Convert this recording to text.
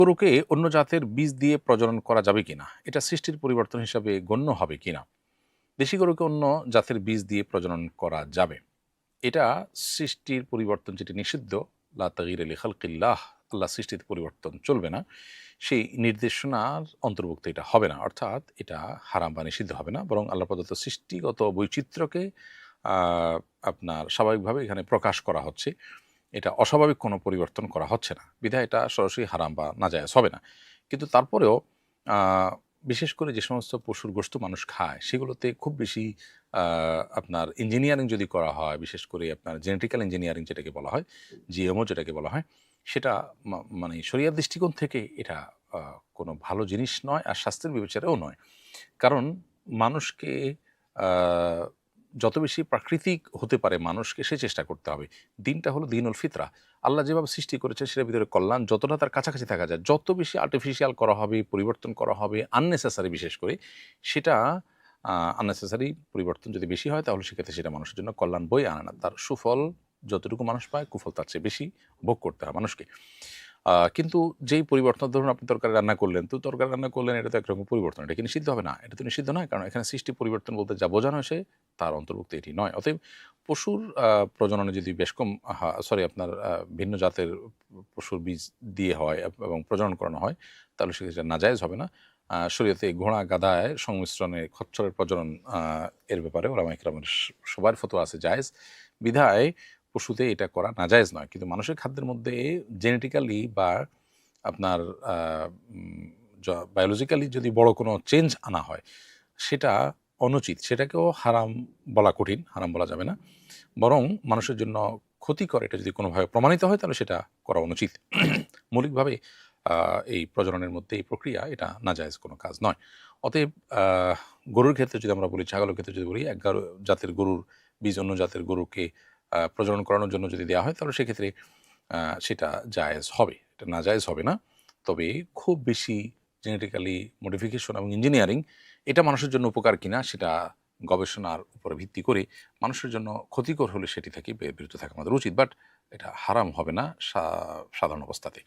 গরুকে অন্য জাতের বীজ দিয়ে প্রজনন করা যাবে কিনা, এটা সৃষ্টির পরিবর্তন হিসাবে গণ্য হবে কিনা? দেশি গরুকে অন্য জাতের বীজ দিয়ে প্রজনন করা যাবে, এটা সৃষ্টির পরিবর্তন যেটি নিষিদ্ধ। লা তাগয়িরা লিখালকিল্লাহ, আল্লাহ সৃষ্টিতে পরিবর্তন চলবে না, সেই নির্দেশনার অন্তর্ভুক্ত এটা হবে না। অর্থাৎ এটা হারাম বা নিষিদ্ধ হবে না, বরং আল্লাহ প্রদত্ত সৃষ্টিগত বৈচিত্র্যকে আপনার স্বাভাবিকভাবে এখানে প্রকাশ করা হচ্ছে। এটা অস্বাভাবিক কোনো পরিবর্তন করা হচ্ছে না, বিধায় এটা সরাসরি হারাম বা নাজায়েজ হবে না। কিন্তু তারপরেও বিশেষ করে যে সমস্ত পশুর গোশত মানুষ খায় সেগুলোতে খুব বেশি আপনার ইঞ্জিনিয়ারিং যদি করা হয়, বিশেষ করে আপনার জেনেটিক্যাল ইঞ্জিনিয়ারিং যেটাকে বলা হয়, জিএমও যেটাকে বলা হয়, সেটা মানে শরিয়ার দৃষ্টিকোণ থেকে এটা কোনো ভালো জিনিস নয়, আর স্বাস্থ্যের বিবেচনাও নয়। কারণ মানুষকে যত বেশি প্রাকৃতিক হতে পারে মানুষকে সে চেষ্টা করতে হবে। দিনটা হলো দিনুল ফিতরা। আল্লাহ যেভাবে সৃষ্টি করেছেন সেটার ভিতরে কল্যাণ যতটা তার কাছাকাছি থাকা যায়, যত বেশি আর্টিফিশিয়াল করা হবে, পরিবর্তন করা হবে, আননেসেসারি বিশেষ করে, সেটা আননেসেসারি পরিবর্তন যদি বেশি হয় তাহলে সেক্ষেত্রে সেটা মানুষের জন্য কল্যাণ বয়ে আনে না। তার সুফল যতটুকু মানুষ পায়, কুফল তার চেয়ে বেশি ভোগ করতে হয় মানুষকে। কিন্তু যেই পরিবর্তন, ধরুন আপনি তরকারি রান্না করলেন, তো তরকারি রান্না করলেন, এটা তো একরকম পরিবর্তন। এটা কি নিষিদ্ধ হবে না? এটা তো নিষিদ্ধ নয়। কারণ এখানে সৃষ্টি পরিবর্তন বলতে যা বোঝানো হয়েছে তার অন্তর্ভুক্ত এটি নয়। অতএব পশুর প্রজননে যদি বেশ কম আপনার ভিন্ন জাতের পশুর বীজ দিয়ে হয় এবং প্রজনন করানো হয়, তাহলে সেক্ষেত্রে নাজায়েজ হবে না। শরীয়তে ঘোড়া, গাধায় সংমিশ্রণে খচ্চরের প্রজনন এর ব্যাপারে ওলামায়ে কেরামের সবার ফতোয়া আছে জায়েজ। বিধায় পশুতে এটা করা নাজায়েজ নয়। কিন্তু মানুষের খাদ্যের মধ্যে জেনেটিক্যালি বা আপনার আ উম জ বায়োলজিক্যালি যদি বড় কোনো চেঞ্জ আনা হয়, সেটা অনুচিত। সেটাকেও হারাম বলা কঠিন, হারাম বলা যাবে না। বরং মানুষের জন্য ক্ষতিকর এটা যদি কোনোভাবে প্রমাণিত হয় তাহলে সেটা করা অনুচিত। মৌলিকভাবে আ এই প্রজননের মধ্যে এই প্রক্রিয়া এটা নাজায়েজ কোনো কাজ নয়। অতএব আ গরুর ক্ষেত্রে যদি আমরা বলি, ছাগলের ক্ষেত্রে যদি বলি, এক জাতের গরুর বীজ অন্য জাতের গরুকে প্রজনন করানোর জন্য যদি দেয়া হয় তাহলে সেক্ষেত্রে সেটা জায়েজ হবে। এটা নাজায়েজ হবে না। তবে খুব বেশি জেনেটিক্যালি মডিফিকেশন এবং ইঞ্জিনিয়ারিং এটা মানুষের জন্য উপকার কিনা সেটা গবেষণার উপরে ভিত্তি করে মানুষের জন্য ক্ষতিকর হলে সেটি থেকে বিরত থাকা আমাদের উচিত। বাট এটা হারাম হবে না সাধারণ অবস্থাতে।